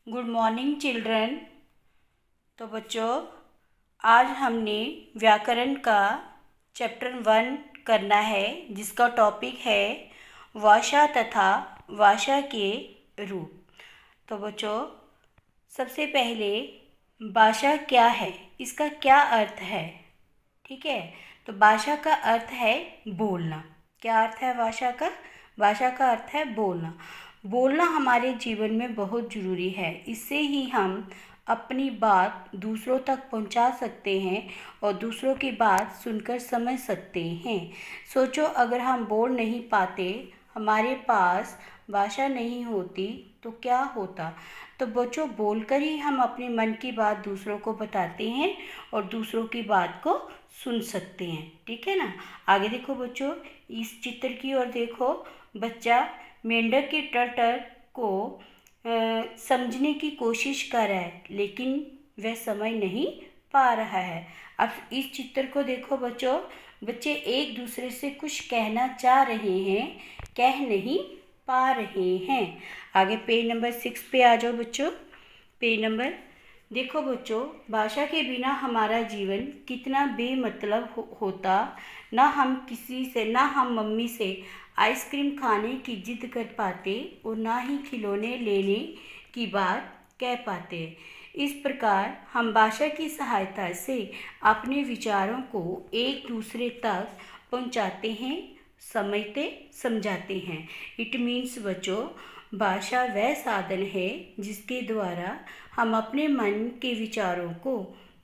Good morning children. तो बच्चों, आज हमने व्याकरण का चैप्टर 1 करना है, जिसका टॉपिक है भाषा तथा भाषा के रूप। तो बच्चों, सबसे पहले भाषा क्या है, इसका क्या अर्थ है। ठीक है, तो भाषा का अर्थ है बोलना। क्या अर्थ है भाषा का? भाषा का अर्थ है बोलना। बोलना हमारे जीवन में बहुत ज़रूरी है। इससे ही हम अपनी बात दूसरों तक पहुंचा सकते हैं और दूसरों की बात सुनकर समझ सकते हैं। सोचो, अगर हम बोल नहीं पाते, हमारे पास भाषा नहीं होती, तो क्या होता। तो बच्चों, बोलकर ही हम अपने मन की बात दूसरों को बताते हैं और दूसरों की बात को सुन सकते हैं। ठीक है ना। आगे देखो बच्चों, इस चित्र की ओर देखो। बच्चा मेंढक के टर को समझने की कोशिश कर रहा है, लेकिन वह समझ नहीं पा रहा है। अब इस चित्र को देखो बच्चों, बच्चे एक दूसरे से कुछ कहना चाह रहे हैं, कह नहीं पा रहे हैं। आगे पेज नंबर 6 पे आ जाओ बच्चों। पेज नंबर देखो बच्चों, भाषा के बिना हमारा जीवन कितना बेमतलब होता। ना हम मम्मी से आइसक्रीम खाने की जिद कर पाते और ना ही खिलौने लेने की बात कह पाते। इस प्रकार हम भाषा की सहायता से अपने विचारों को एक दूसरे तक पहुंचाते हैं, समझते समझाते हैं। इट मीन्स बच्चों, भाषा वह साधन है जिसके द्वारा हम अपने मन के विचारों को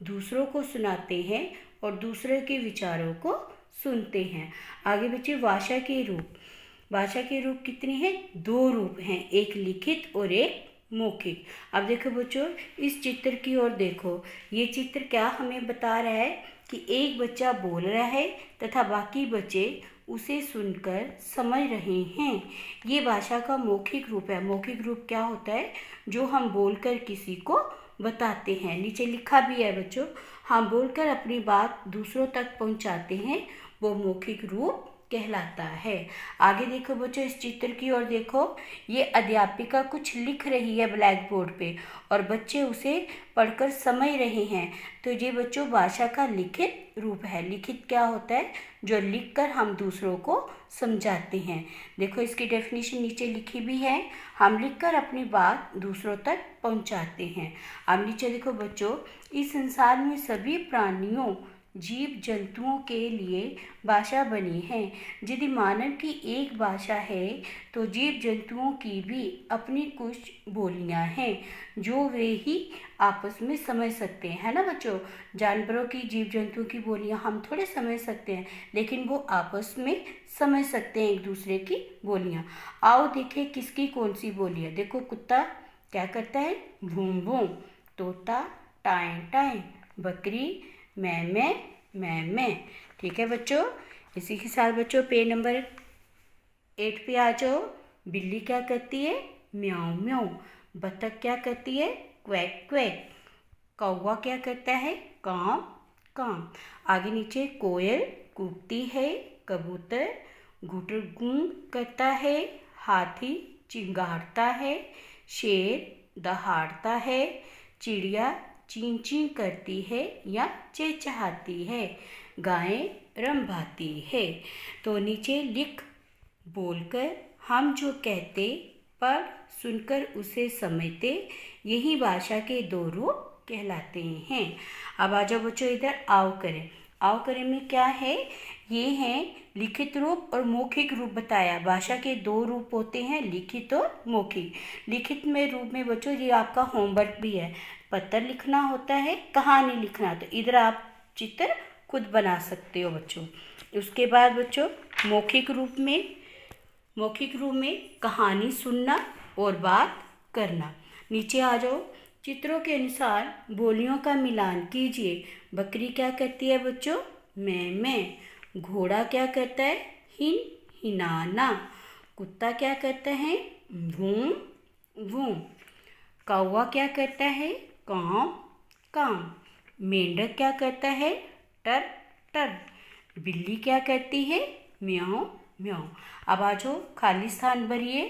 दूसरों को सुनाते हैं और दूसरे के विचारों को सुनते हैं। आगे बच्चे, भाषा के रूप। भाषा के रूप कितने हैं? 2 रूप हैं, एक लिखित और एक मौखिक। अब देखो बच्चों, इस चित्र की ओर देखो। ये चित्र क्या हमें बता रहा है कि एक बच्चा बोल रहा है तथा बाकी बच्चे उसे सुनकर समझ रहे हैं। ये भाषा का मौखिक रूप है। मौखिक रूप क्या होता है? जो हम बोलकर किसी को बताते हैं। नीचे लिखा भी है बच्चों, हम बोलकर अपनी बात दूसरों तक पहुंचाते हैं, वो मौखिक रूप कहलाता है। आगे देखो बच्चों, इस चित्र की ओर देखो। ये अध्यापिका कुछ लिख रही है ब्लैक बोर्ड पे और बच्चे उसे पढ़कर समझ रहे हैं। तो ये बच्चों भाषा का लिखित रूप है। लिखित क्या होता है? जो लिखकर हम दूसरों को समझाते हैं। देखो, इसकी डेफिनेशन नीचे लिखी भी है। हम लिखकर अपनी बात दूसरों तक पहुंचाते हैं। अब नीचे देखो बच्चों, इस संसार में सभी प्राणियों, जीव जंतुओं के लिए भाषा बनी है। यदि मानव की एक भाषा है, तो जीव जंतुओं की भी अपनी कुछ बोलियां हैं जो वे ही आपस में समझ सकते हैं, है ना बच्चों। जानवरों की, जीव जंतुओं की बोलियां हम थोड़े समझ सकते हैं, लेकिन वो आपस में समझ सकते हैं एक दूसरे की बोलियां। आओ देखें किसकी कौन सी बोली है। देखो, कुत्ता क्या करता है? भूं भूं। तोता टाएं टाएं। बकरी मैं। ठीक है बच्चों। इसी के साथ बच्चों पेज नंबर 8 पे आ जाओ। बिल्ली क्या करती है? म्याऊं म्याऊं। बतख क्या करती है? Quack quack. कौवा क्या करता है? काव काव। आगे नीचे, कोयल कूकती है, कबूतर गुटरगुं करता है, हाथी चिंगाड़ता है, शेर दहाड़ता है, चिड़िया चीं चीं करती है या चहचहाती है, गाय रंभाती है। तो नीचे लिख। बोलकर हम जो कहते, पढ़ सुनकर उसे समझते, यही भाषा के 2 रूप कहलाते हैं। अब आ जाओ बच्चों इधर। आओ करें। आओ करें में क्या है? ये है लिखित रूप और मौखिक रूप बताया। भाषा के 2 रूप होते हैं, लिखित और मौखिक। लिखित में रूप में बच्चों, ये आपका होमवर्क भी है। पत्र लिखना होता है, कहानी लिखना। तो इधर आप चित्र खुद बना सकते हो बच्चों। उसके बाद बच्चों, मौखिक रूप में कहानी सुनना और बात करना। नीचे आ जाओ। चित्रों के अनुसार बोलियों का मिलान कीजिए। बकरी क्या करती है बच्चों? मैं। घोड़ा क्या करता है? हिनाना। कुत्ता क्या करता है? भूं भूं। कौवा क्या करता है? काव काव। मेंढक क्या करता है? टर टर। बिल्ली क्या करती है? म्याऊं म्याऊं। अब आ जाओ, खाली स्थान भरिए।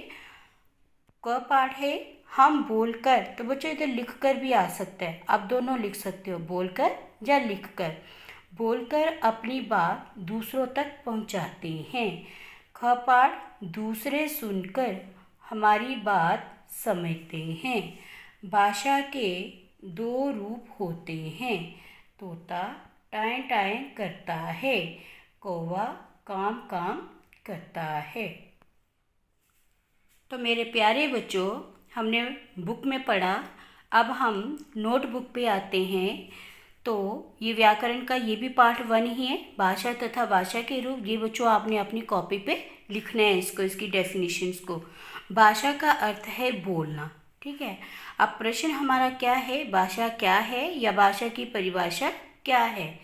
क पाठ है हम बोलकर, तो बच्चों इधर लिखकर भी आ सकता है, आप दोनों लिख सकते हो, बोलकर या लिखकर। बोलकर अपनी बात दूसरों तक पहुंचाते हैं। ख पाठ दूसरे सुनकर हमारी बात समझते हैं। भाषा के दो रूप होते हैं। तोता टाएं टाएं करता है, कौवा काम काम करता है। तो मेरे प्यारे बच्चों, हमने बुक में पढ़ा, अब हम नोटबुक पे आते हैं। तो ये व्याकरण का ये भी पार्ट 1 ही है, भाषा तथा भाषा के रूप। ये बच्चों आपने अपनी कॉपी पे लिखना है इसको, इसकी डेफिनेशंस को। भाषा का अर्थ है बोलना, ठीक है। अब प्रश्न हमारा क्या है, भाषा क्या है या भाषा की परिभाषा क्या है,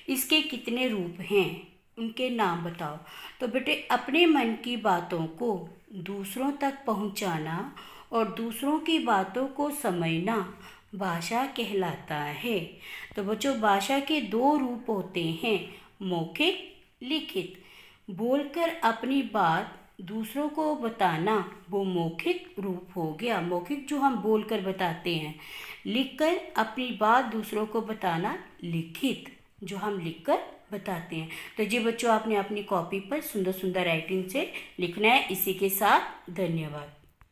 इसके कितने रूप हैं, उनके नाम बताओ। तो बेटे, अपने मन की बातों को दूसरों तक पहुंचाना और दूसरों की बातों को समझना भाषा कहलाता है। तो बच्चों, भाषा के दो रूप होते हैं, मौखिक, लिखित। बोलकर अपनी बात दूसरों को बताना वो मौखिक रूप हो गया, मौखिक जो हम बोलकर बताते हैं। लिखकर अपनी बात दूसरों को बताना लिखित, जो हम लिखकर बताते हैं। तो जी बच्चों, आपने अपनी कॉपी पर सुंदर सुंदर राइटिंग से लिखना है। इसी के साथ धन्यवाद।